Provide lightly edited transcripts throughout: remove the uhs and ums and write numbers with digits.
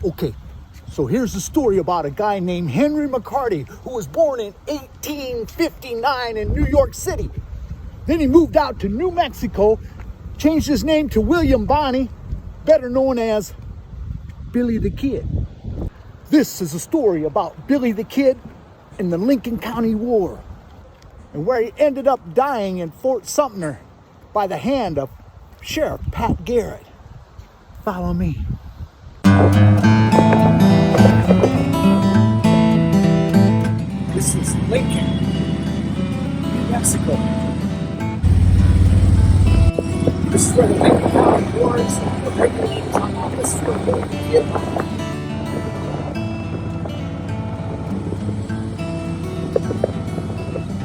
Okay, so here's the story about a guy named Henry McCarty who was born in 1859 in New York City. Then he moved out to New Mexico, changed his name to William Bonney, better known as Billy the Kid. This is a story about Billy the Kid in the Lincoln County War, and where he ended up dying in Fort Sumter by the hand of Sheriff Pat Garrett. Follow me. This is Lincoln, New Mexico. This is where the Lincoln County War is. This is where Billy the Kid hung.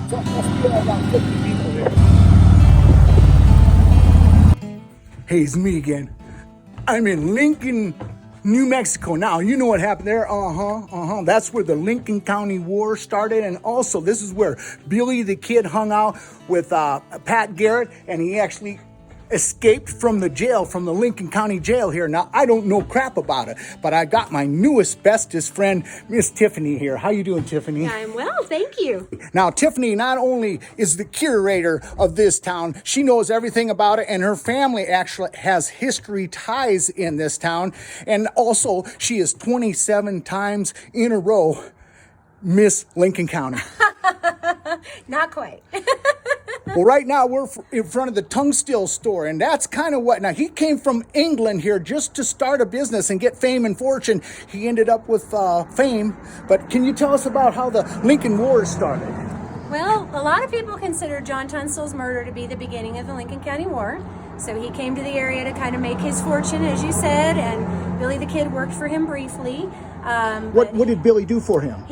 So must be about 50 people there. Hey, it's me again. I'm in Lincoln, New Mexico. Now, you know what happened there. That's where the Lincoln County War started. And also, this is where Billy the Kid hung out with Pat Garrett. And he actually escaped from the jail, from the Lincoln County Jail here. Now, I don't know crap about it, but I got my newest, bestest friend, Miss Tiffany here. How you doing, Tiffany? I'm well, thank you. Now, Tiffany not only is the curator of this town, she knows everything about it, and her family actually has history ties in this town. And also, she is 27 times in a row Miss Lincoln County. Not quite. Well, right now we're in front of the Tungstill store, and that's kind of what. Now, he came from England here just to start a business and get fame and fortune. He ended up with fame, but can you tell us about how the Lincoln War started? Well, a lot of people consider John Tunstall's murder to be the beginning of the Lincoln County War. So he came to the area to kind of make his fortune, as you said, and Billy the Kid worked for him briefly. What did Billy do for him?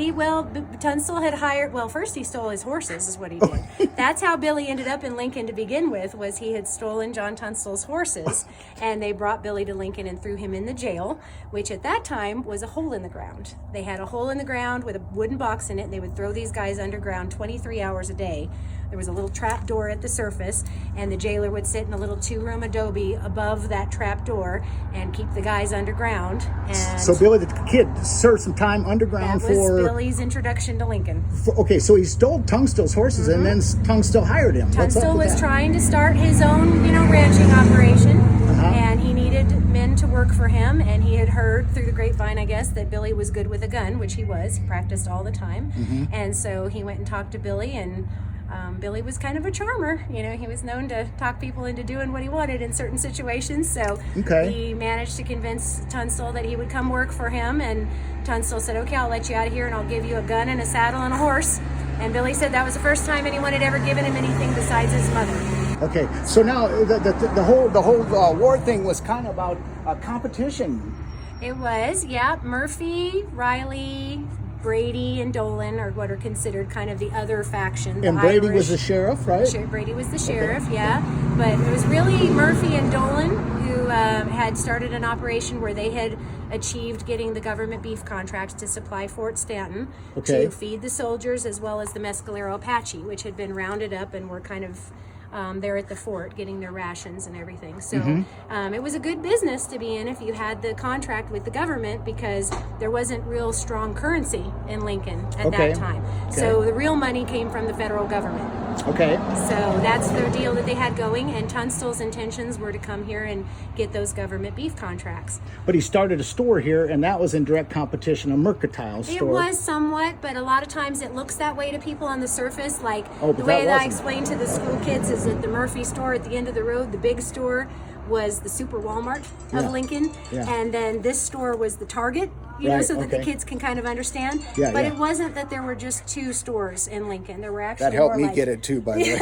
Tunstall had hired, first he stole his horses is what he did. That's how Billy ended up in Lincoln to begin with, was he had stolen John Tunstall's horses, and they brought Billy to Lincoln and threw him in the jail, which at that time was a hole in the ground. They had a hole in the ground with a wooden box in it, and they would throw these guys underground 23 hours a day. There was a little trap door at the surface, and the jailer would sit in a little 2-room adobe above that trap door and keep the guys underground. And so Billy the Kid served some time underground that was Billy's introduction to Lincoln. Okay, so he stole Tungstill's horses, and then Tungstill hired him. Tunstall was trying to start his own, ranching operation, and he needed men to work for him, and he had heard through the grapevine, I guess, that Billy was good with a gun, which he was. He practiced all the time, and so he went and talked to Billy, and Billy was kind of a charmer. He was known to talk people into doing what he wanted in certain situations. So he managed to convince Tunstall that he would come work for him. And Tunstall said, okay, I'll let you out of here and I'll give you a gun and a saddle and a horse. And Billy said that was the first time anyone had ever given him anything besides his mother. Okay, so now the whole war thing was kind of about competition. It was, yeah. Murphy, Riley, Brady, and Dolan are what are considered kind of the other faction. And Brady was the sheriff, right? Brady was the sheriff, yeah. But it was really Murphy and Dolan who had started an operation where they had achieved getting the government beef contracts to supply Fort Stanton to feed the soldiers, as well as the Mescalero Apache, which had been rounded up and were kind of there at the fort getting their rations and everything. So it was a good business to be in if you had the contract with the government, because there wasn't real strong currency in Lincoln at that time. So the real money came from the federal government. Okay. So that's the deal that they had going, and Tunstall's intentions were to come here and get those government beef contracts. But he started a store here, and that was in direct competition, a mercantile store. It was somewhat, but a lot of times it looks that way to people on the surface. Like the way that I explained to the school kids is that the Murphy store at the end of the road, the big store, was the Super Walmart of Lincoln, and then this store was the Target, so that the kids can kind of understand. But it wasn't that there were just 2 stores in Lincoln. There were actually that helped me get it too, by the way.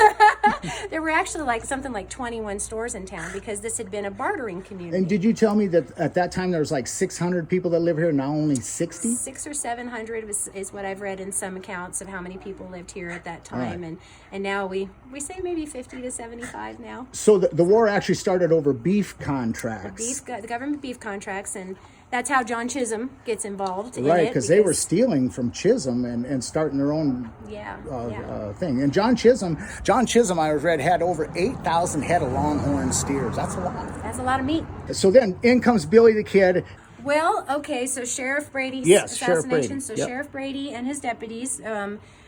There were actually something like 21 stores in town, because this had been a bartering community. And did you tell me that at that time there was 600 people that live here, now only 60? 600 or 700 is what I've read in some accounts of how many people lived here at that time, and now we say maybe 50 to 75 now. So the war actually started over beef contracts. The government beef contracts, and that's how John Chisholm gets involved in it. Right, because they were stealing from Chisholm and starting their own thing. And John Chisholm, I read, had over 8,000 head of longhorn steers. That's a lot. That's a lot of meat. So then in comes Billy the Kid. Well, okay, so Sheriff Brady's Yes, Sheriff assassination. Brady. So Yep. Sheriff Brady and his deputies,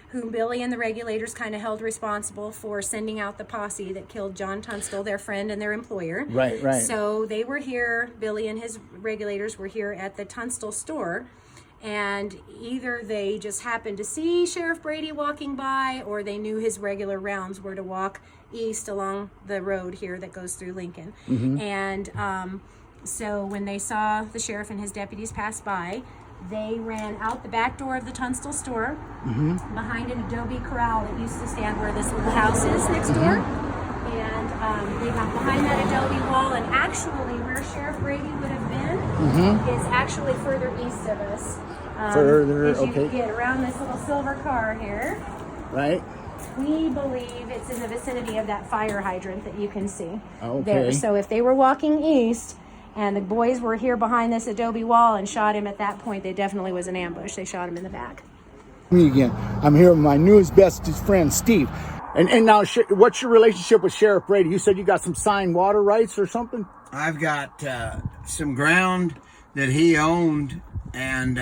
whom Billy and the regulators kind of held responsible for sending out the posse that killed John Tunstall, their friend and their employer. Right, right. So they were here, Billy and his regulators were here at the Tunstall store, and either they just happened to see Sheriff Brady walking by, or they knew his regular rounds were to walk east along the road here that goes through Lincoln. And so when they saw the sheriff and his deputies pass by, they ran out the back door of the Tunstall store, behind an adobe corral that used to stand where this little house is next door. And they got behind that adobe wall, and actually where Sheriff Brady would have been is actually further east of us. Further, as you okay. get around this little silver car here. Right. We believe it's in the vicinity of that fire hydrant that you can see Okay. there. So if they were walking east and the boys were here behind this adobe wall and shot him at that point, they definitely was an ambush. They shot him in the back. Me again. I'm here with my newest, bestest friend, Steve. And now, what's your relationship with Sheriff Brady? You said you got some signed water rights or something? I've got some ground that he owned, and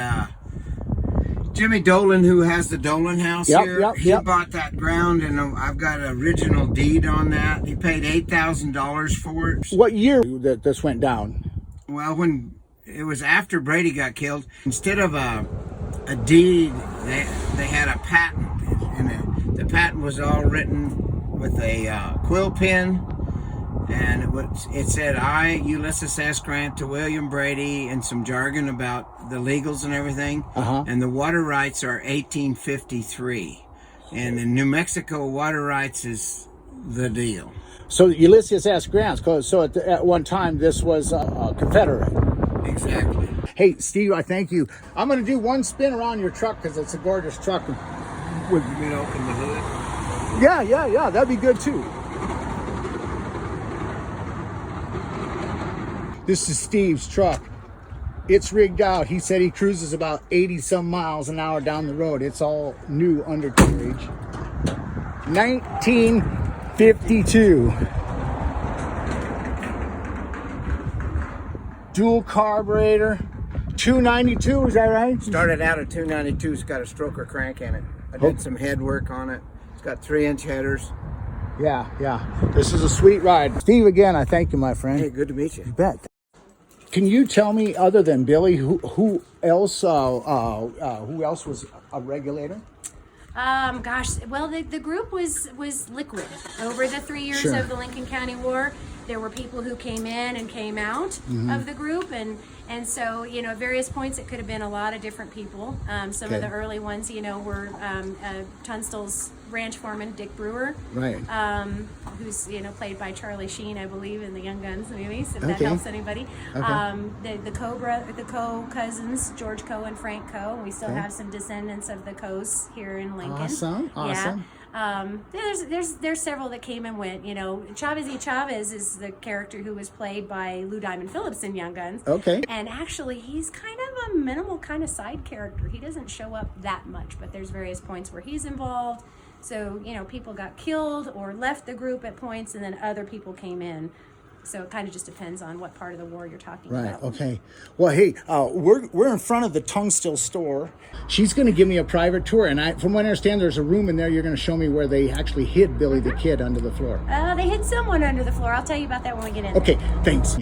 Jimmy Dolan, who has the Dolan House here, he bought that ground, and I've got an original deed on that. He paid $8,000 for it. What year that this went down? Well, when it was after Brady got killed, instead of a deed, they had a patent, and the patent was all written with a quill pen. And it said, I, Ulysses S. Grant, to William Brady, and some jargon about the legals and everything. And the water rights are 1853. And in New Mexico, water rights is the deal. So Ulysses S. Grant, so at one time this was a Confederate. Exactly. Hey, Steve, I thank you. I'm going to do one spin around your truck because it's a gorgeous truck. You mean open the hood? Yeah, that'd be good too. This is Steve's truck. It's rigged out. He said he cruises about 80 some miles an hour down the road. It's all new undercarriage. 1952. Dual carburetor. 292, is that right? Started out at 292. It's got a stroker crank in it. I did some head work on it. It's got 3-inch headers. Yeah. This is a sweet ride. Steve, again, I thank you, my friend. Hey, good to meet you. You bet. Can you tell me, other than Billy, who else was a regulator? Gosh, well, the group was liquid over the 3 years Sure. of the Lincoln County War. There were people who came in and came out of the group, and so at various points it could have been a lot of different people. Some of the early ones, were Tunstall's ranch foreman Dick Brewer, Right. who's played by Charlie Sheen, I believe, in the Young Guns movies. If that helps anybody. The Coe cousins, George Coe and Frank Coe. We still have some descendants of the Coes here in Lincoln. Awesome. Yeah. There's several that came and went. Chavez E. Chavez is the character who was played by Lou Diamond Phillips in Young Guns. Okay. And actually, he's kind of a minimal kind of side character. He doesn't show up that much, but there's various points where he's involved. So, people got killed or left the group at points, and then other people came in. So it kind of just depends on what part of the war you're talking Right. about. Okay. Well, hey, we're in front of the Tunstall store. She's going to give me a private tour, and from what I understand, there's a room in there. You're going to show me where they actually hid Billy the Kid under the floor. They hid someone under the floor. I'll tell you about that when we get in. Okay. Thanks.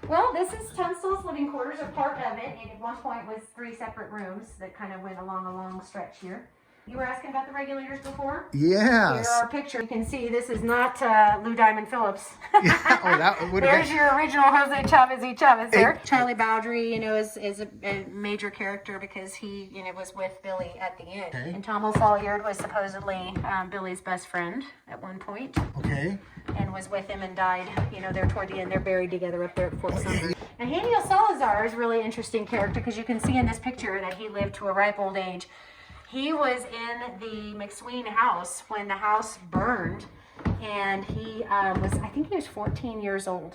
Well, this is Tunstall's living quarters, or part of it. It at one point was 3 separate rooms that kind of went along a long stretch here. You were asking about the regulators before? Yes. Here our picture. You can see this is not Lou Diamond Phillips. There's your original Jose Chavez E. Chavez there. Charlie Bowdry, is a major character because he, was with Billy at the end. Okay. And Tom O'Folliard was supposedly Billy's best friend at one point. Okay. And was with him and died, there toward the end. They're buried together up there at Fort Sumner. And Haniel Salazar is a really interesting character because you can see in this picture that he lived to a ripe old age. He was in the McSween house when the house burned, and he I think he was 14 years old.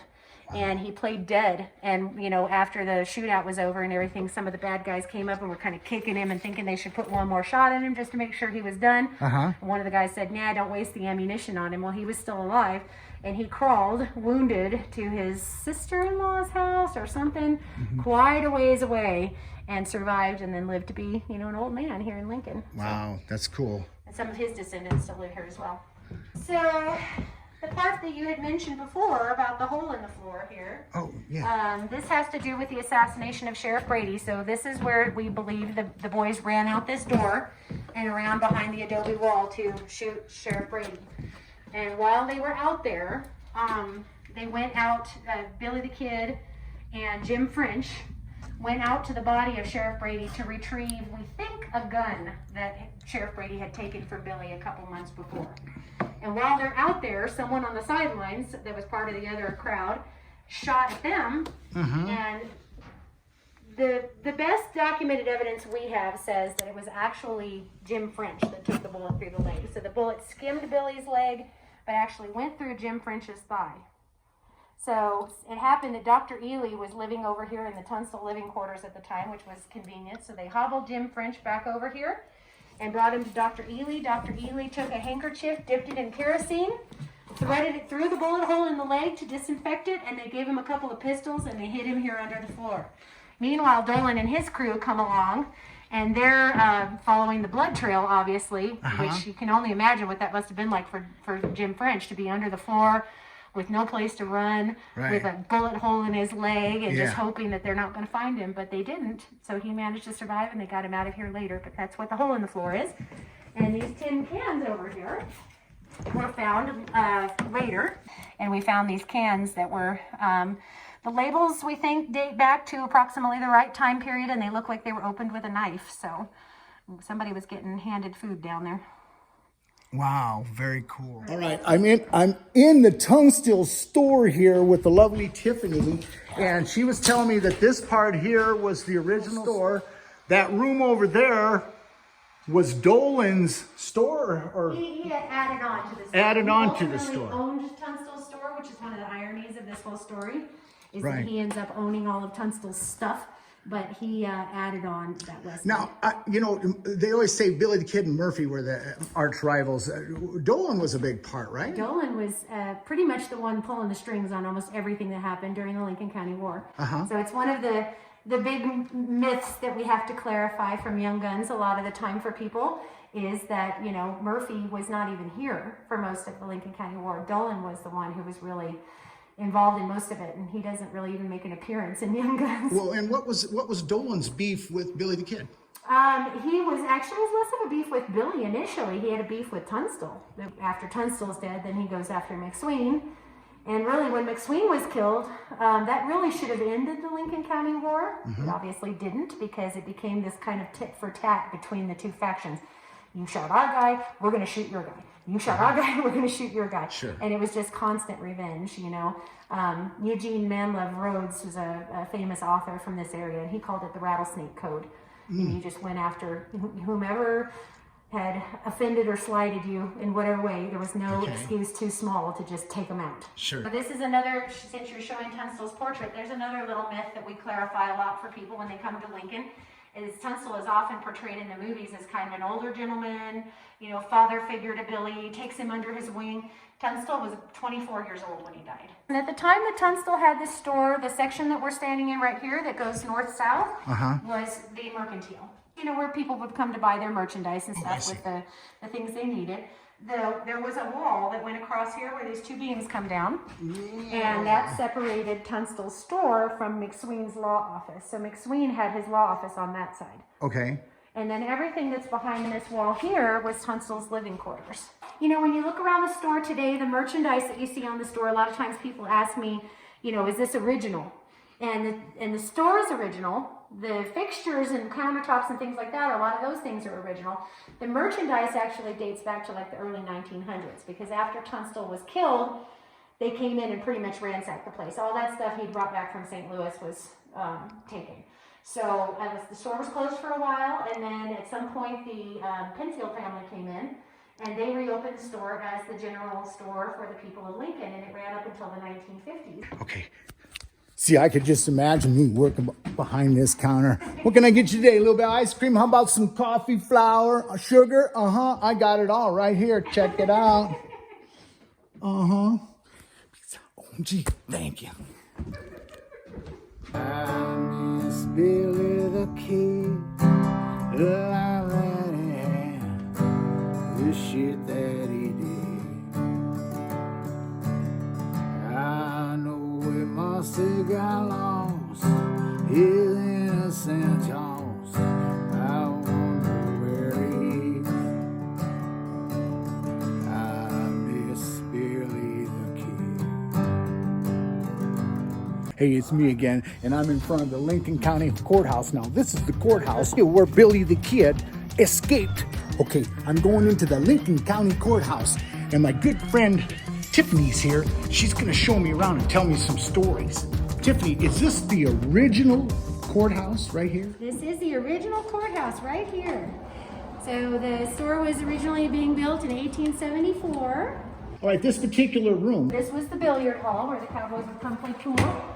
And he played dead. And, you know, after the shootout was over and everything, some of the bad guys came up and were kind of kicking him and thinking they should put one more shot in him just to make sure he was done. And one of the guys said, nah, don't waste the ammunition on him. Well, he was still alive. And he crawled, wounded, to his sister-in-law's house or something, quite a ways away, and survived and then lived to be, you know, an old man here in Lincoln. Wow, that's cool. And some of his descendants still live here as well. So the part that you had mentioned before about the hole in the floor here. Oh, yeah. This has to do with the assassination of Sherif Brady. So this is where we believe the boys ran out this door and around behind the adobe wall to shoot Sherif Brady. And while they were out there, they went out, Billy the Kid and Jim French went out to the body of Sherif Brady to retrieve, we think, a gun that Sherif Brady had taken from Billy a couple months before. And while they're out there, someone on the sidelines that was part of the other crowd shot at them. And the best documented evidence we have says that it was actually Jim French that took the bullet through the leg. So the bullet skimmed Billy's leg, but actually went through Jim French's thigh. So it happened that Dr. Ely was living over here in the Tunstall living quarters at the time, which was convenient. So they hobbled Jim French back over here and brought him to Dr. Ely. Dr. Ely took a handkerchief, dipped it in kerosene, threaded it through the bullet hole in the leg to disinfect it, and they gave him a couple of pistols and they hid him here under the floor. Meanwhile, Dolan and his crew come along, and they're following the blood trail, obviously, which you can only imagine what that must have been like for Jim French to be under the floor with no place to run, with a bullet hole in his leg, and just hoping that they're not going to find him. But they didn't, so he managed to survive, and they got him out of here later. But that's what the hole in the floor is. And these tin cans over here were found later, and we found these cans that were... the labels, we think, date back to approximately the right time period, and they look like they were opened with a knife. So somebody was getting handed food down there. Wow, very cool. All right, I'm in the Tunstall store here with the lovely Tiffany, and she was telling me that this part here was the original store. That room over there was Dolan's store, or he had added on to the store. Added on to the He store. owned Tunstall's store, which is one of the ironies of this whole story, is Right. that he ends up owning all of Tunstall's stuff. But he added on that west. Now, you know, they always say Billy the Kid and Murphy were the arch rivals. Dolan was a big part, right? Dolan was pretty much the one pulling the strings on almost everything that happened during the Lincoln County War. So it's one of the big myths that we have to clarify from Young Guns a lot of the time for people is that, you know, Murphy was not even here for most of the Lincoln County War. Dolan was the one who was really involved in most of it, and he doesn't really even make an appearance in Young Guns. Well, and what was Dolan's beef with Billy the Kid? He was less of a beef with Billy initially. He had a beef with Tunstall. After Tunstall's dead, then he goes after McSween. And really, when McSween was killed, that really should have ended the Lincoln County War. It obviously didn't, because it became this kind of tit for tat between the two factions. You shot our guy, we're going to shoot your guy. You shot our guy, we're going to shoot your guy. Sure. And it was just constant revenge, you know. Eugene Manlove Rhodes was a famous author from this area, and he called it the Rattlesnake Code. And you just went after whomever had offended or slighted you in whatever way. There was no excuse too small to just take them out. Sure. So this is another, since you're showing Tunstall's portrait, there's another little myth that we clarify a lot for people when they come to Lincoln. Is Tunstall is often portrayed in the movies as kind of an older gentleman, you know, father figure to Billy, takes him under his wing. Tunstall was 24 years old when he died. And at the time that Tunstall had this store, the section that we're standing in right here that goes north-south was the mercantile. You know, where people would come to buy their merchandise and stuff with the things they needed. There was a wall that went across here where these two beams come down, and that separated Tunstall's store from McSween's law office. So McSween had his law office on that side. Okay. And then everything that's behind this wall here was Tunstall's living quarters. You know, when you look around the store today, the merchandise that you see on the store, a lot of times people ask me, you know, is this original? And the store is original. The fixtures and countertops and things like that, a lot of those things are original. The merchandise actually dates back to like the early 1900s, because after Tunstall was killed, they came in and pretty much ransacked the place. All that stuff he brought back from St. Louis was taken. So the store was closed for a while, and then at some point the Penfield family came in, and they reopened the store as the general store for the people of Lincoln, and it ran up until the 1950s. Okay. See, I could just imagine me working behind this counter. What can I get you today? A little bit of ice cream? How about some coffee, flour, sugar? I got it all right here. Check it out. OMG, thank you. I miss Billy the Kid. The life that he had. The shit that he did. I know it must have got lost. His innocent jaws. I wonder where he is. I miss Billy the Kid. Hey, it's me again, and I'm in front of the Lincoln County Courthouse now. This is the courthouse where Billy the Kid escaped. Okay, I'm going into the Lincoln County Courthouse, and my good friend Tiffany's here. She's gonna show me around and tell me some stories. Tiffany, is this the original courthouse right here? This is the original courthouse right here. So the store was originally being built in 1874. All right, this particular room. This was the billiard hall where the cowboys would come play pool.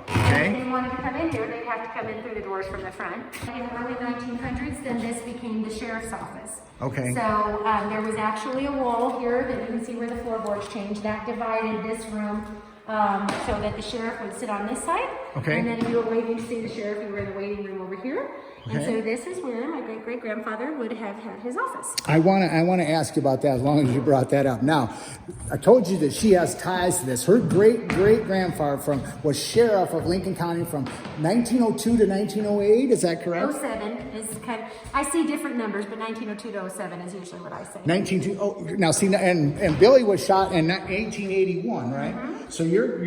Okay. If they wanted to come in here, they'd have to come in through the doors from the front. In the early 1900s, then this became the sheriff's office. Okay. So there was actually a wall here that you can see where the floorboards changed. That divided this room so that the sheriff would sit on this side. Okay. And then if you were waiting to see the sheriff, you were in the waiting room over here. Okay. And so this is where my great-great-grandfather would have had his office. I wanna ask you about that as long as you brought that up. Now, I told you that she has ties to this. Her great-great-grandfather was sheriff of Lincoln County from 1902 to 1908. Is that correct? 07 is kind of, I see different numbers, but 1902 to 07 is usually what I say. 1902. Now see, and Billy was shot in 1881, right? Mm-hmm. So your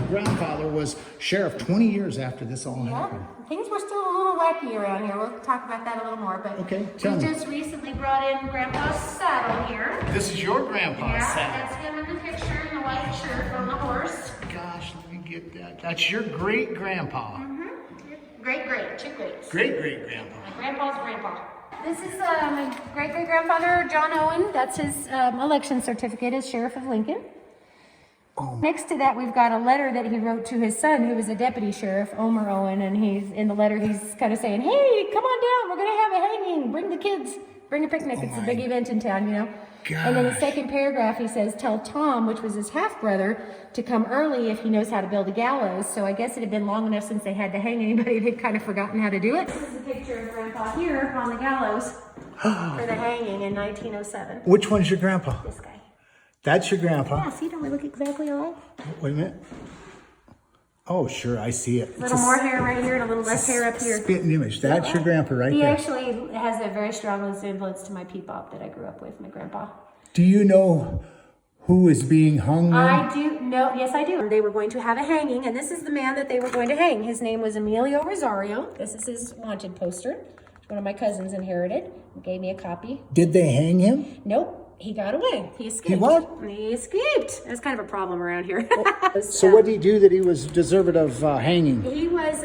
grandfather was sheriff 20 years after this all happened. Things were still a little wacky around here. We'll talk about that a little more. But okay, tell me. Just recently brought in Grandpa's saddle here. This is your grandpa's saddle. That's him in the picture in the white shirt on the horse. Gosh, let me get that. That's your great grandpa. Mm-hmm. Great, two greats. Great grandpa. My grandpa's grandpa. This is my great grandfather, John Owen. That's his election certificate as sheriff of Lincoln. Oh. Next to that, we've got a letter that he wrote to his son, who was a deputy sheriff, Omer Owen, and he's in the letter. He's kind of saying, "Hey, come on down. We're going to have a hanging. Bring the kids. Bring a picnic. It's a big event in town, you know." Gosh. And then the second paragraph, he says, "Tell Tom," which was his half brother, "to come early if he knows how to build a gallows." So I guess it had been long enough since they had to hang anybody. They'd kind of forgotten how to do it. This is a picture of Grandpa here on the gallows for the hanging in 1907. Which one's your grandpa? This guy. That's your grandpa. Yeah, see, don't we look exactly alike? Wait a minute. Oh, sure, I see it. A little more hair right here and a little less hair up here. Spitting image. That's your grandpa right He there. actually has a very strong resemblance to my peepop that I grew up with, my grandpa. Do you know who is being hung now? I do know. Yes, I do. They were going to have a hanging, and this is the man that they were going to hang. His name was Emilio Rosario. This is his wanted poster. One of my cousins inherited. He gave me a copy. Did they hang him? Nope. He got away. He escaped. He what? He escaped. That's kind of a problem around here. So what did he do that he was deserved of hanging? He was,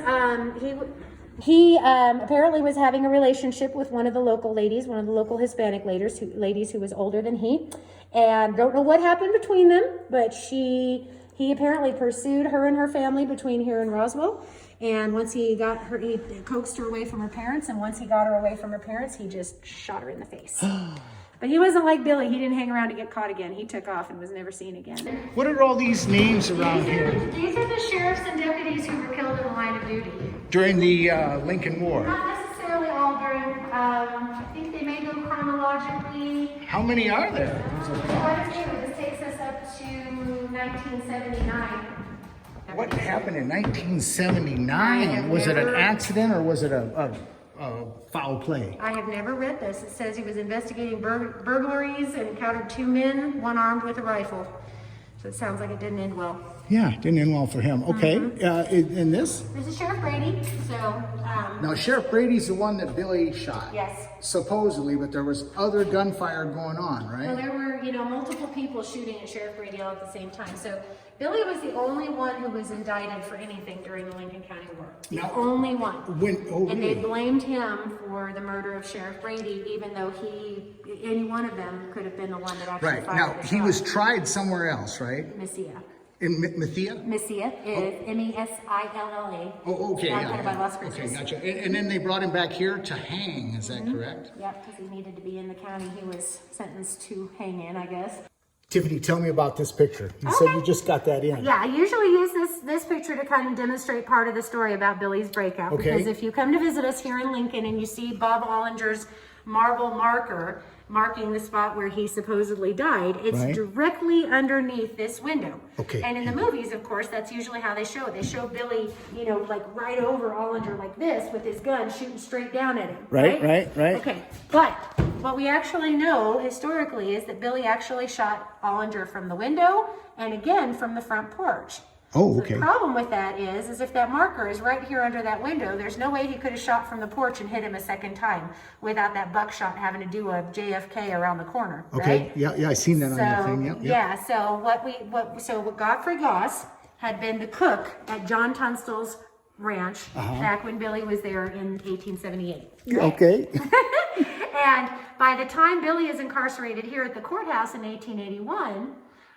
he apparently was having a relationship with one of the local ladies, one of the local Hispanic ladies who was older than he, and don't know what happened between them, but he apparently pursued her and her family between here and Roswell. And once he got her, he coaxed her away from her parents, and once he got her away from her parents, he just shot her in the face. But he wasn't like Billy. He didn't hang around to get caught again. He took off and was never seen again. What are all these names around here? These are the sheriffs and deputies who were killed in the line of duty. During the Lincoln War? Not necessarily all during, I think they may go chronologically. How many are there? Quite a few. This takes us up to 1979. What happened in 1979? Was it an accident or was it a foul play? I have never read this. It says he was investigating burglaries and encountered two men, one armed with a rifle. So it sounds like it didn't end well. Yeah, didn't end well for him. Okay, in this? This is Sherif Brady. So, now Sherif Brady's the one that Billy shot. Yes. Supposedly, but there was other gunfire going on, right? Well, there were, multiple people shooting at Sherif Brady all at the same time. So Billy was the only one who was indicted for anything during the Lincoln County War. The only one. And they blamed him for the murder of Sherif Brady, even though any one of them could have been the one that actually fired the shot. He was tried somewhere else, right? Messia. In Mithia? Messiah is Messilla. Oh, okay. Not kind of by Las Cruces. Okay, gotcha. And then they brought him back here to hang, is that correct? Yep, because he needed to be in the county he was sentenced to hang in, I guess. Tiffany, tell me about this picture. You said you just got that in. Yeah, I usually use this picture to kind of demonstrate part of the story about Billy's breakout. Okay. Because if you come to visit us here in Lincoln and you see Bob Ollinger's marble marker marking the spot where he supposedly died, it's directly underneath this window. Okay. And in the movies, of course, that's usually how they show it. They show Billy, you know, like right over Ollinger like this with his gun shooting straight down at him. Right. Okay, but what we actually know historically is that Billy actually shot Ollinger from the window and again from the front porch. Oh, So okay. the problem with that is if that marker is right here under that window, there's no way he could have shot from the porch and hit him a second time without that buckshot having to do a JFK around the corner. Okay, right? yeah, I seen that on the So thing. Yep. yeah, so what Godfrey Goss had been the cook at John Tunstall's ranch back when Billy was there in 1878. Okay. And by the time Billy is incarcerated here at the courthouse in 1881,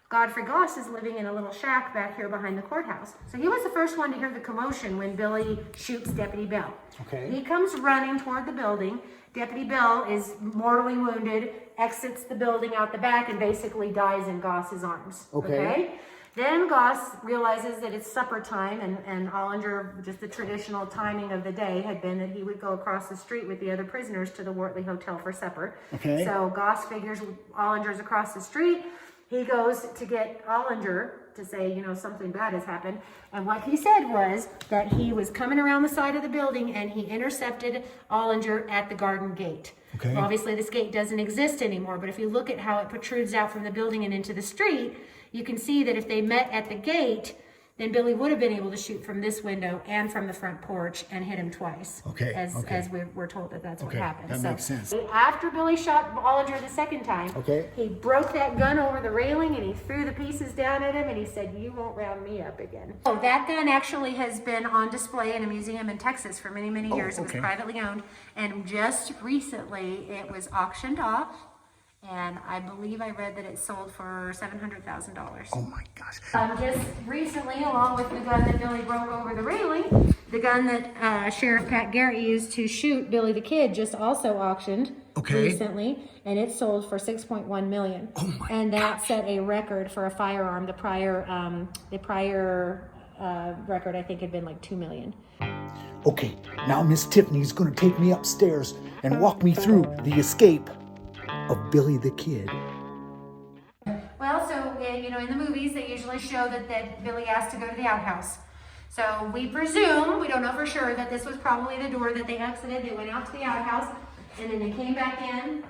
Godfrey Goss is living in a little shack back here behind the courthouse. So he was the first one to hear the commotion when Billy shoots Deputy Bell. Okay. He comes running toward the building. Deputy Bell is mortally wounded, exits the building out the back, and basically dies in Goss's arms. Okay. Then Goss realizes that it's supper time, and Ollinger, just the traditional timing of the day had been that he would go across the street with the other prisoners to the Wortley Hotel for supper. Okay. So Goss figures Ollinger's across the street. He goes to get Ollinger to say, you know, something bad has happened. And what he said was that he was coming around the side of the building and he intercepted Ollinger at the garden gate. Okay. Well, obviously, this gate doesn't exist anymore, but if you look at how it protrudes out from the building and into the street, you can see that if they met at the gate, then Billy would have been able to shoot from this window and from the front porch and hit him twice. Okay, As we're told that that's what happened. that makes sense. After Billy shot Ollinger the second time, he broke that gun over the railing and he threw the pieces down at him and he said, "You won't round me up again." Oh, that gun actually has been on display in a museum in Texas for many, many years. It was privately owned, and just recently it was auctioned off. And I believe I read that it sold for $700,000. Oh my gosh. Just recently, along with the gun that Billy broke over the railing, the gun that Sheriff Pat Garrett used to shoot Billy the Kid just also auctioned recently, and it sold for $6.1 million. Oh my And that set a record for a firearm. The prior record I think had been like $2 million. Okay, now Miss Tiffany's gonna take me upstairs and walk me through the escape of Billy the Kid. Well, so, you know, in the movies, they usually show that Billy asked to go to the outhouse. So we presume, we don't know for sure, that this was probably the door that they exited. They went out to the outhouse, and then they came back in.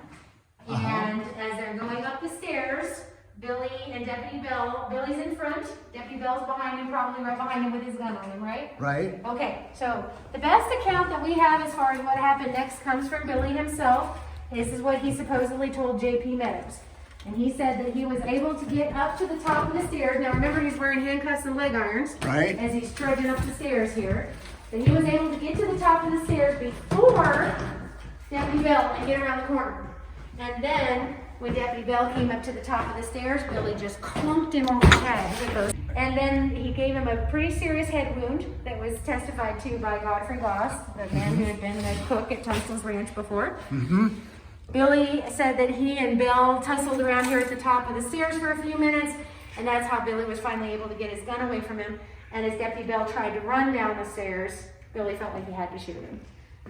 And as they're going up the stairs, Billy and Deputy Bell, Billy's in front, Deputy Bell's behind him, probably right behind him with his gun on him, right? Right. Okay, so the best account that we have as far as what happened next comes from Billy himself. This is what he supposedly told J.P. Meadows. And he said that he was able to get up to the top of the stairs. Now remember, he's wearing handcuffs and leg irons. Right. As he's trudging up the stairs here. That he was able to get to the top of the stairs before Deputy Bell and get around the corner. And then, when Deputy Bell came up to the top of the stairs, Billy just clunked him over the head. And then he gave him a pretty serious head wound that was testified to by Godfrey Goss, the man who had been the cook at Tunstall's Ranch before. Billy said that he and Bell tussled around here at the top of the stairs for a few minutes, and that's how Billy was finally able to get his gun away from him. And as Deputy Bell tried to run down the stairs, Billy felt like he had to shoot him,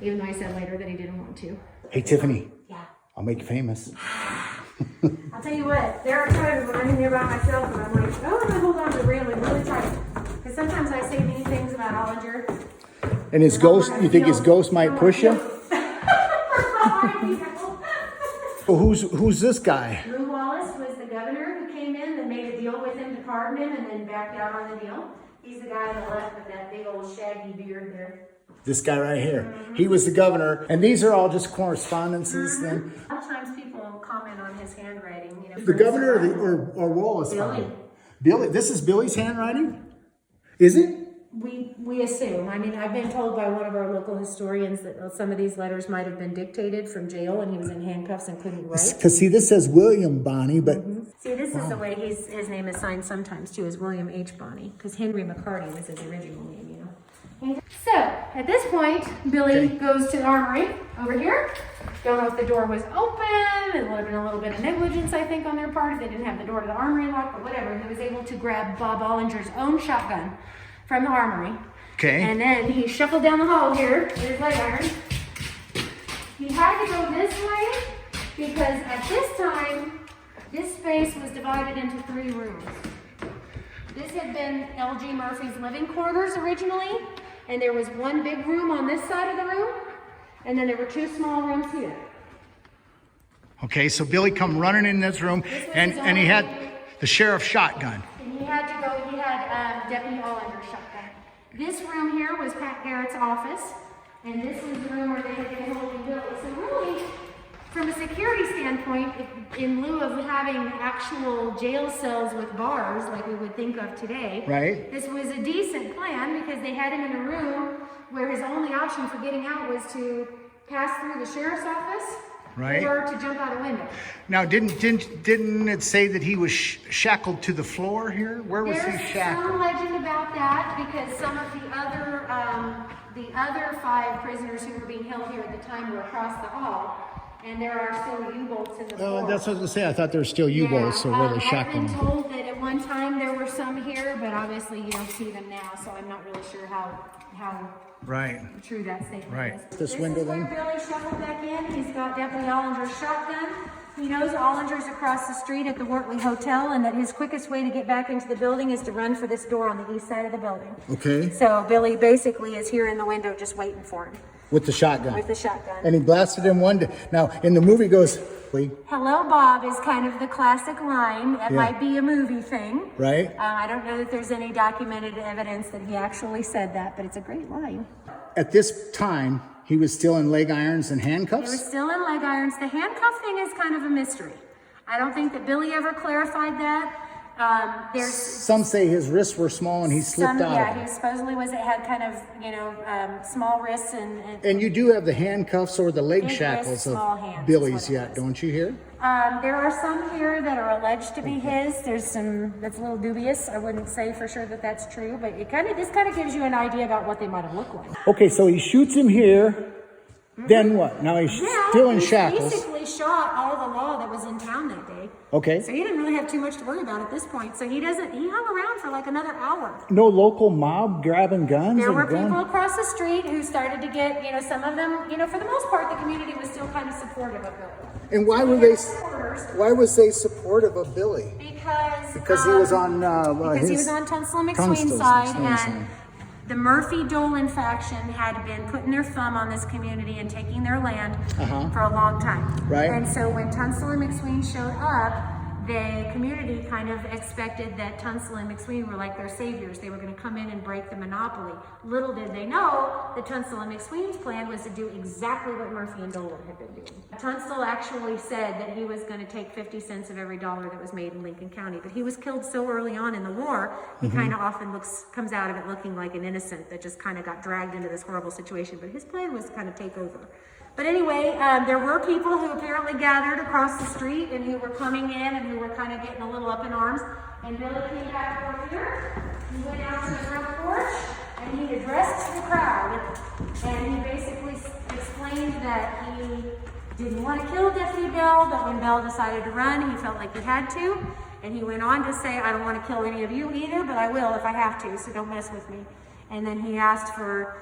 even though he said later that he didn't want to. Hey, Tiffany. Yeah. I'll make you famous. I'll tell you what, there are times when I'm in there by myself and I'm like, oh, I'm going to hold on to the railing really tight. Because sometimes I say mean things about Ollinger. And his ghost, you think his ghost might push you? Well, who's this guy? Lou Wallace was the governor who came in and made a deal with him to pardon him and then backed out on the deal. He's the guy on the left with that big old shaggy beard there. This guy right here. He was the governor. And these are all just correspondences then? A lot of times people comment on his handwriting. You know, The governor or Wallace? Billy. Billy. This is Billy's handwriting? Is it? We assume. I mean, I've been told by one of our local historians that some of these letters might have been dictated from jail and he was in handcuffs and couldn't write. Because see, this says William Bonney, but See, this is the way his name is signed sometimes too, is William H. Bonney, because Henry McCarty was his original name, you know. So, at this point, Billy goes to the armory over here. Don't know if the door was open. It would have been a little bit of negligence, I think, on their part if they didn't have the door to the armory locked, but whatever. He was able to grab Bob Ollinger's own shotgun from the armory. Okay. And then he shuffled down the hall here with his leg iron. He had to go this way because at this time, this space was divided into 3 rooms. This had been L.G. Murphy's living quarters originally, and there was one big room on this side of the room, and then there were 2 small rooms here. okay, so Billy come running in this room, and he had the sheriff's shotgun. And he had Deputy Ollinger's shotgun. This room here was Pat Garrett's office, and this was the room where they had been holding Billy. So really, from a security standpoint, in lieu of having actual jail cells with bars like we would think of today, Right. this was a decent plan because they had him in a room where his only option for getting out was to pass through the sheriff's office, Right. or to jump out a window. Now, didn't it say that he was shackled to the floor here? Where was There's he shackled? some legend about that because some of the other 5 prisoners who were being held here at the time were across the hall, and there are still U-bolts in the floor. That's what I was going to say. I thought there were still U-bolts, so where they I've shackled been him. told that at one time there were some here, but obviously you don't see them now, so I'm not really sure how Right. true that statement Right. is. This window is then? where Billy shuffled back in. He's got Deputy Ollinger's shotgun. He knows Ollinger's across the street at the Wortley Hotel, and that his quickest way to get back into the building is to run for this door on the east side of the building. Okay. So Billy basically is here in the window just waiting for him With the shotgun. with the shotgun. And he blasted him one day. Now, in the movie goes, wait, Hello, Bob is kind of the classic line. That Yeah. might be a movie thing. right? I don't know that there's any documented evidence that he actually said that, but it's a great line. At this time, he was still in leg irons and They were handcuffs? still in leg irons. The handcuff thing is kind of a mystery. I don't think that Billy ever clarified that. There's Some say his wrists were small and he slipped out yeah, of he them. supposedly had kind of, small wrists and And you do have the handcuffs or the leg Big shackles wrists, of small hands is Billy's what it yet, was. don't you hear? there are some here that are alleged to be his. There's some that's a little dubious. I wouldn't say for sure that that's true, but this kind of gives you an idea about what they might have looked like. Okay, so he shoots him here. Then what? Now he's still in he shackles. basically shot all the law that was in town that day. Okay. So he didn't really have too much to worry about at this point. So he hung around for like another hour. No local mob grabbing guns? There and were going- people across the street who started to get, some of them, for the most part, the community was still kind of supportive of Billy. And why So were there they? supporters Why was they supportive of Billy? because he was on. because he was on Tunstall and McSween's Tunstall's side, McSween's and side. the Murphy Dolan faction had been putting their thumb on this community and taking their land for a long time. Right. And so when Tunstall and McSween showed up, the community kind of expected that Tunstall and McSween were like their saviors. They were going to come in and break the monopoly. Little did they know that Tunstall and McSween's plan was to do exactly what Murphy and Dolan had been doing. Tunstall actually said that he was going to take 50 cents of every dollar that was made in Lincoln County, but he was killed so early on in the war, he kind of often comes out of it looking like an innocent that just kind of got dragged into this horrible situation. But his plan was to kind of take over. But anyway, there were people who apparently gathered across the street and who were coming in and who were kind of getting a little up in arms. And Billy came back over here. He went out to the front porch and he addressed the crowd. And he basically explained that he didn't want to kill Deputy Bell, but when Bell decided to run, he felt like he had to. And he went on to say, I don't want to kill any of you either, but I will if I have to, so don't mess with me. And then he asked for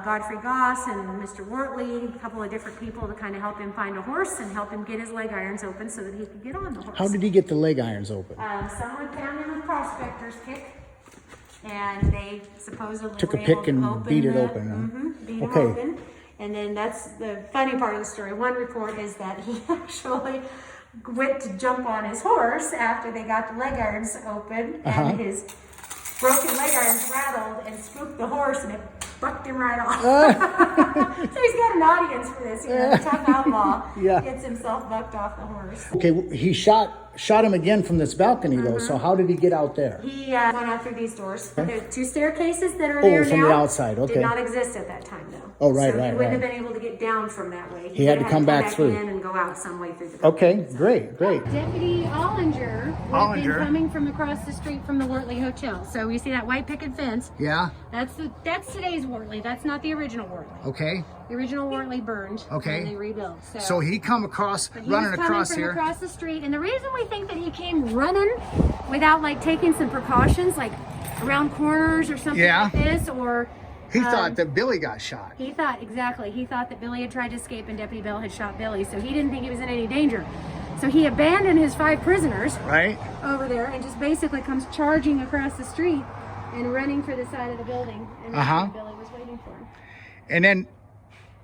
Godfrey Goss and Mr. Wortley, a couple of different people to kind of help him find a horse and help him get his leg irons open so that he could get on the horse. How did he get the leg irons open? Someone found him a prospector's pick, and they supposedly Took a were pick able to and open beat it the- open, huh? beat Okay. it open. And then that's the funny part of the story. One report is that he actually went to jump on his horse after they got the leg irons open, and his broken leg irons rattled and spooked the horse, and it bucked him right off. So he's got an audience for this. The tough outlaw Yeah. gets himself bucked off the horse. Okay, he shot shot him again from this balcony, though. So how did he get out there? He went out through these doors. There's 2 staircases that are there now. from the outside, okay. Did not exist at that time, though. Oh, right, so right, he wouldn't right. have been able to get down from that way. He had to come back through. in and go out some way through the Okay, great. Deputy Ollinger would have been coming from across the street from the Wortley Hotel. So you see that white picket fence? Yeah. That's today's Wortley. That's not the original Wortley. Okay. The original Wortley burned. Okay. And they rebuilt. So he come across, running across here. Across the street, and the reason we think that he came running without like taking some precautions, like around corners or something like this, or he thought that Billy got shot. He thought that Billy had tried to escape and Deputy Bell had shot Billy, so he didn't think he was in any danger. So he abandoned his 5 prisoners over there and just basically comes charging across the street and running for the side of the building. And Billy was waiting for him.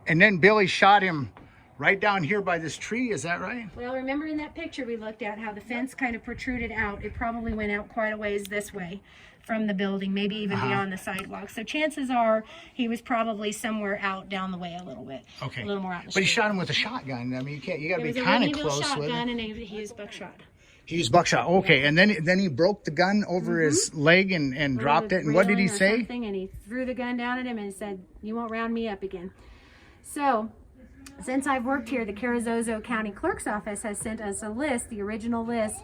And then Billy shot him right down here by this tree. Is that right? Well, remember in that picture we looked at how the fence kind of protruded out. It probably went out quite a ways this way from the building, maybe even beyond the sidewalk. So chances are he was probably somewhere out down the way a little bit. Okay. A little more out the But he street. shot him with a shotgun. I mean, you got to be It was kind a of close shotgun with it. and he used buckshot. He used buckshot. Okay, and then he broke the gun over his leg and dropped it. And what did he say? And he threw the gun down at him and said, "You won't round me up again." So, since I've worked here, the Carrizozo County Clerk's Office has sent us a list, the original list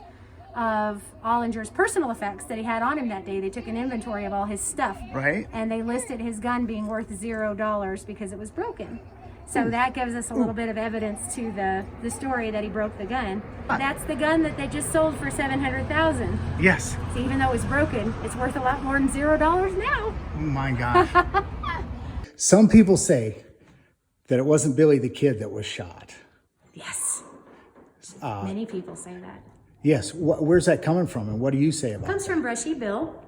of Ollinger's personal effects that he had on him that day. They took an inventory of all his stuff. Right. And they listed his gun being worth $0 because it was broken. So that gives us a little bit of evidence to the story that he broke the gun. That's the gun that they just sold for $700,000. Yes. So even though it's broken, it's worth a lot more than $0 now. Oh my gosh. Some people say that it wasn't Billy the Kid that was shot. Yes. Many people say that. Yes. Where's that coming from, and what do you say about it? Comes from Brushy Bill.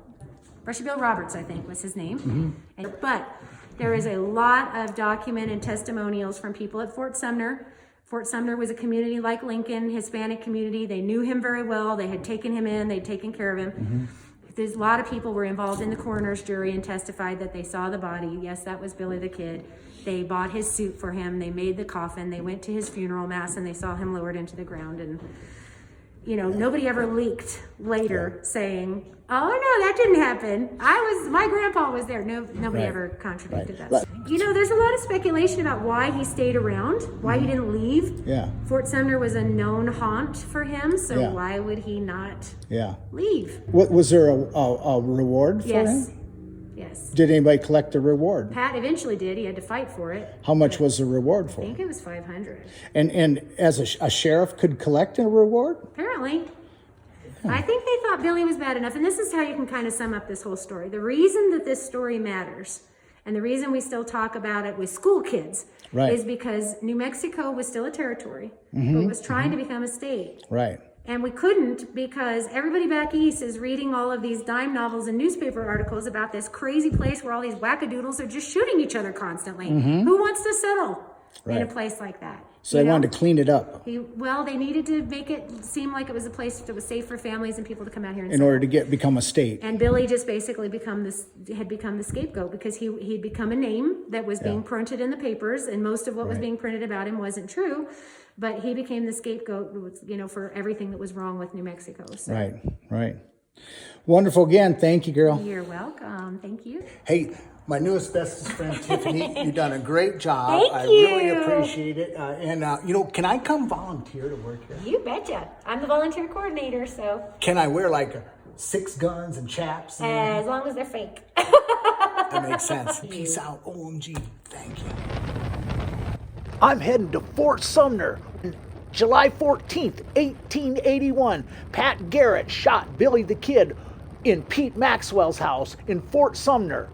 Brushy Bill Roberts, I think, was his name. But there is a lot of documented testimonials from people at Fort Sumner. Fort Sumner was a community like Lincoln, Hispanic community. They knew him very well. They had taken him in. They'd taken care of him. There's a lot of people were involved in the coroner's jury and testified that they saw the body. Yes, that was Billy the Kid. They bought his suit for him. They made the coffin. They went to his funeral mass and they saw him lowered into the ground. And, you know, nobody ever leaked later saying, "Oh no, that didn't happen. My grandpa was there." Nobody ever contradicted that. You know, there's a lot of speculation about why he stayed around, why he didn't leave. Yeah. Fort Sumner was a known haunt for him, so why would he not leave? What was there a reward for him? Yes. Did anybody collect the reward? Pat eventually did. He had to fight for it. How much was the reward for I him? think it was $500. And as a sheriff could collect a reward? Apparently. I think they thought Billy was bad enough, and this is how you can kind of sum up this whole story. The reason that this story matters, and the reason we still talk about it with school kids, is because New Mexico was still a territory, but was trying to become a state. Right. And we couldn't because everybody back east is reading all of these dime novels and newspaper articles about this crazy place where all these wackadoodles are just shooting each other constantly. Who wants to settle in a place like that? So they wanted to clean it up. They needed to make it seem like it was a place that was safe for families and people to come out here and in order to become a state. And Billy just basically had become the scapegoat because he'd become a name that was being printed in the papers, and most of what was being printed about him wasn't true. But he became the scapegoat, you know, for everything that was wrong with New Mexico. So. Right. Wonderful. Again, thank you, girl. You're welcome. Thank you. Hey, my newest bestest friend, Tiffany, you've done a great job. Thank you. Really appreciate it. You know, can I come volunteer to work here? You betcha. I'm the volunteer coordinator, so. Can I wear like 6 guns and chaps? As long as they're fake. That makes sense. Peace out. OMG. Thank you. I'm heading to Fort Sumner. July 14th, 1881, Pat Garrett shot Billy the Kid in Pete Maxwell's house in Fort Sumner.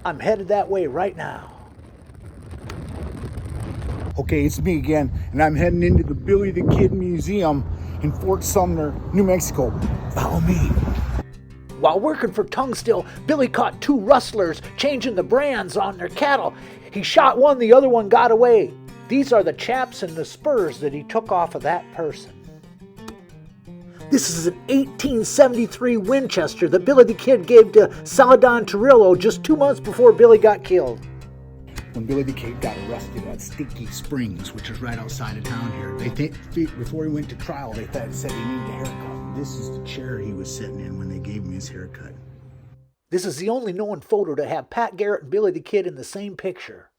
I'm headed that way right now. Okay, it's me again, and I'm heading into the Billy the Kid Museum in Fort Sumner, New Mexico. Follow me. While working for Tungstill, Billy caught 2 rustlers changing the brands on their cattle. He shot one, the other one got away. These are the chaps and the spurs that he took off of that person. This is an 1873 Winchester that Billy the Kid gave to Saladon Torillo just 2 months before Billy got killed. when Billy the Kid got arrested at Sticky Springs, which is right outside of town here. They think before he went to trial, they said he needed a haircut. This is the chair he was sitting in when they gave him his haircut. This is the only known photo to have Pat Garrett and Billy the Kid in the same picture.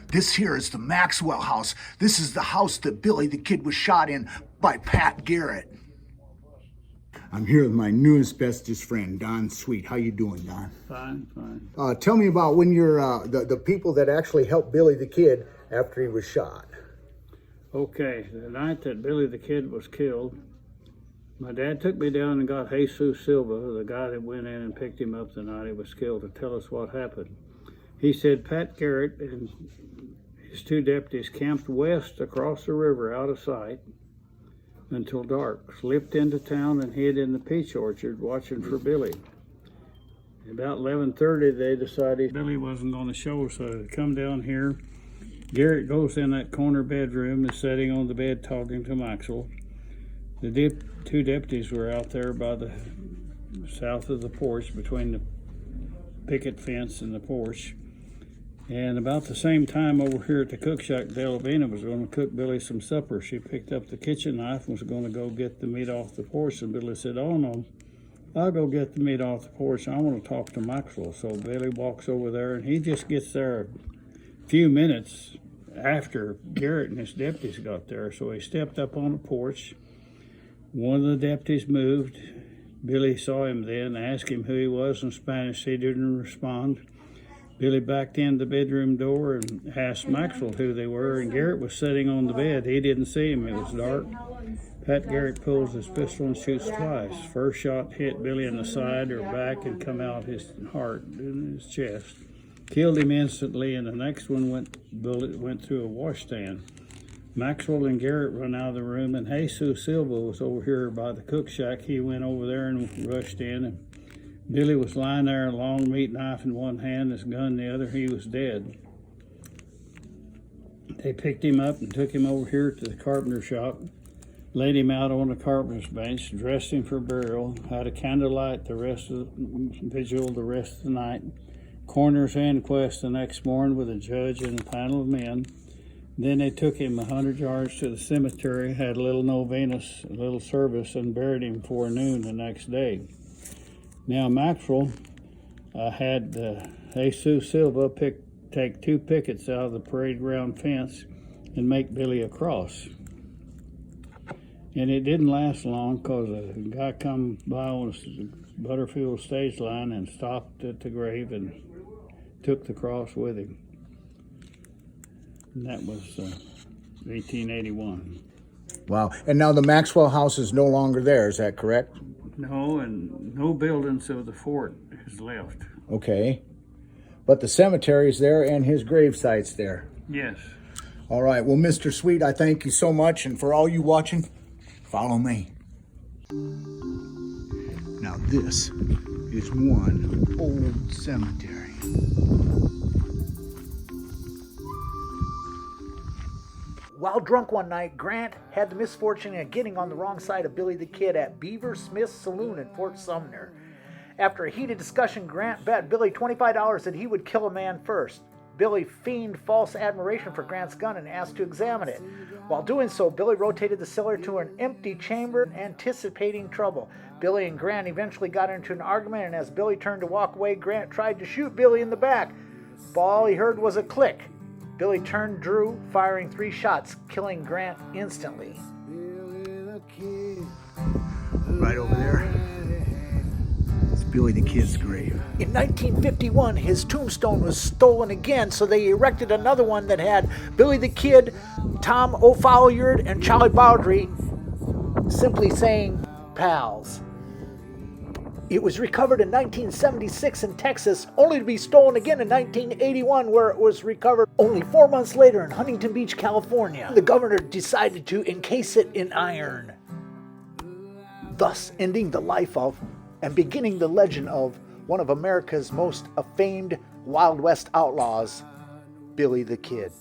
This here is the Maxwell house. This is the house that Billy the Kid was shot in by Pat Garrett. I'm here with my newest, bestest friend, Don Sweet. How you doing, Don? Fine. Tell me about when you're the people that actually helped Billy the Kid after he was shot. Okay, the night that Billy the Kid was killed, my dad took me down and got Jesus Silva, the guy that went in and picked him up the night he was killed, to tell us what happened. He said Pat Garrett and his two deputies camped west across the river out of sight until dark, slipped into town and hid in the peach orchard watching for Billy. About 11:30 they decided Billy wasn't going to show, so they come down here. Garrett goes in that corner bedroom and is sitting on the bed talking to Maxwell. The two deputies were out there by the south of the porch, between the picket fence and the porch. And about the same time over here at the cook shack, Delavina was going to cook Billy some supper. She picked up the kitchen knife and was going to go get the meat off the porch. And Billy said, "Oh no, I'll go get the meat off the porch. I want to talk to Maxwell." So Billy walks over there and he just gets there a few minutes after Garrett and his deputies got there. So he stepped up on the porch. One of the deputies moved. Billy saw him then, asked him who he was in Spanish. He didn't respond. Billy backed in the bedroom door and asked Maxwell who they were, and Garrett was sitting on the bed. He didn't see him. It was dark. Pat Garrett pulls his pistol and shoots twice. First shot hit Billy in the side or back and come out his heart in his chest. Killed him instantly, and the next one bullet went through a washstand. Maxwell and Garrett run out of the room, and Jesus Silva was over here by the cook shack. He went over there and rushed in, and Billy was lying there, a long meat knife in one hand, his gun in the other. He was dead. They picked him up and took him over here to the carpenter shop, laid him out on the carpenter's bench, dressed him for burial, had a candlelight the rest of the vigil the rest of the night, coroner's inquest the next morning with a judge and a panel of men. Then they took him 100 yards to the cemetery, had a little novenas, a little service, and buried him before noon the next day. Now Maxwell had Jesus Silva take two pickets out of the parade ground fence and make Billy a cross. And it didn't last long, because a guy come by on the Butterfield stage line and stopped at the grave and took the cross with him. And that was 1881. Wow. And now the Maxwell house is no longer there, is that correct? No, and no buildings of the fort is left. Okay. But the cemetery's there and his gravesite's there. Yes. All right. Well, Mr. Sweet, I thank you so much. And for all you watching, follow me. Now this is one old cemetery. While drunk one night, Grant had the misfortune of getting on the wrong side of Billy the Kid at Beaver Smith's Saloon in Fort Sumner. After a heated discussion, Grant bet Billy $25 that he would kill a man first. Billy feigned false admiration for Grant's gun and asked to examine it. While doing so, Billy rotated the cylinder to an empty chamber, anticipating trouble. Billy and Grant eventually got into an argument, and as Billy turned to walk away, Grant tried to shoot Billy in the back. But all he heard was a click. Billy turned, drew, firing 3 shots, killing Grant instantly. Right over there, it's Billy the Kid's grave. In 1951, his tombstone was stolen again, so they erected another one that had Billy the Kid, Tom O'Folliard, and Charlie Bowdry, simply saying, "Pals." It was recovered in 1976 in Texas, only to be stolen again in 1981, where it was recovered only 4 months later in Huntington Beach, California. The governor decided to encase it in iron, thus ending the life of and beginning the legend of one of America's most famed Wild West outlaws, Billy the Kid.